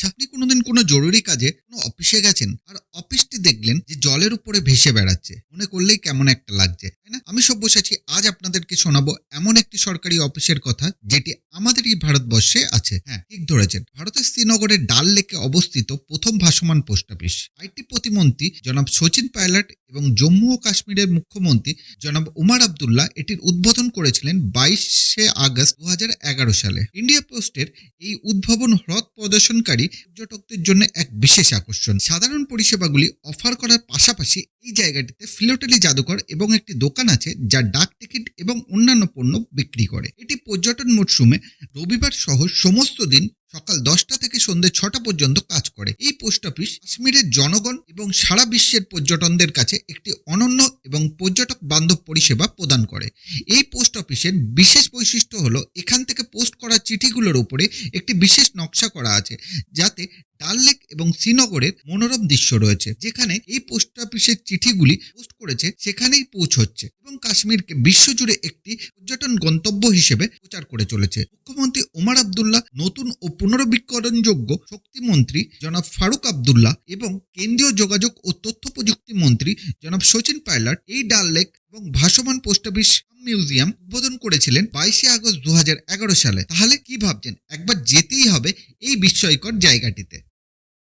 আচ্ছা, আপনি কোনোদিন কোনো জরুরি কাজে কোনো অফিসে গেছেন আর অফিসটি দেখলেন যে জলের উপরে ভেসে বেড়াচ্ছে, মনে করলেই কেমন একটা লাগছে, তাই না? আমি সব্যসাচী আজ আপনাদেরকে শোনাবো এমন একটি সরকারি অফিসের কথা যেটি আমাদের এই ভারতবর্ষে আছে। হ্যাঁ, ঠিক ধরেছেন, ভারতের শ্রীনগরের ডাল লেকে অবস্থিত প্রথম ভাসমান পোস্ট অফিস। আইটি প্রতিমন্ত্রী জনাব সচিন পাইলট এবং জম্মু ও কাশ্মীরের মুখ্যমন্ত্রী জনাব উমার আবদুল্লাহ এটির উদ্বোধন করেছিলেন 22শে আগস্ট 2011 সালে। ইন্ডিয়া পোস্টের এই উদ্ভাবন হ্রদ প্রদর্শনকারী পর্যটকদের জন্য এক বিশেষ আকর্ষণ। সাধারণ পরিষেবাগুলি অফার করার পাশাপাশি এই জায়গাটিতে ফিলোটেলি জাদুঘর এবং একটি দোকান আছে যা ডাক টিকিট এবং অন্যান্য পণ্য বিক্রি করে। এটি পর্যটন মরশুমে রবিবার সহ সমস্ত দিন সকাল 10টা থেকে সন্ধ্যে 6টা পর্যন্ত কাজ করে। এই পোস্ট অফিস কাশ্মীরের জনগণ এবং সারা বিশ্বের পর্যটকদের কাছে একটি অনন্য এবং পর্যটক বান্ধব পরিষেবা প্রদান করে। এই পোস্ট অফিসের বিশেষ বৈশিষ্ট্য হলো এখান থেকে পোস্ট করা চিঠিগুলোর উপরে একটি বিশেষ নকশা করা আছে, যাতে ডাল লেক এবং শ্রীনগরের মনোরম দৃশ্য রয়েছে। যেখানে এই পোস্ট অফিসের চিঠিগুলি পোস্ট করেছে সেখানেই পৌঁছচ্ছে এবং কাশ্মীরকে বিশ্বজুড়ে একটি পর্যটন গন্তব্য হিসেবে প্রচার করে চলেছে। মুখ্যমন্ত্রী ওমর আবদুল্লাহ, নতুন ও পুনর্বিকরণযোগ্য শক্তিমন্ত্রী জনাব ফারুক আবদুল্লাহ এবং কেন্দ্রীয় যোগাযোগ ও তথ্য প্রযুক্তি মন্ত্রী জনাব সচিন পাইলট এই ডাল লেক এবং ভাসমান পোস্ট অফিস মিউজিয়াম উদ্বোধন করেছিলেন 22শে আগস্ট 2011 সালে। তাহলে কি ভাবছেন, একবার যেতেই হবে এই বিস্ময়কর জায়গাটিতে।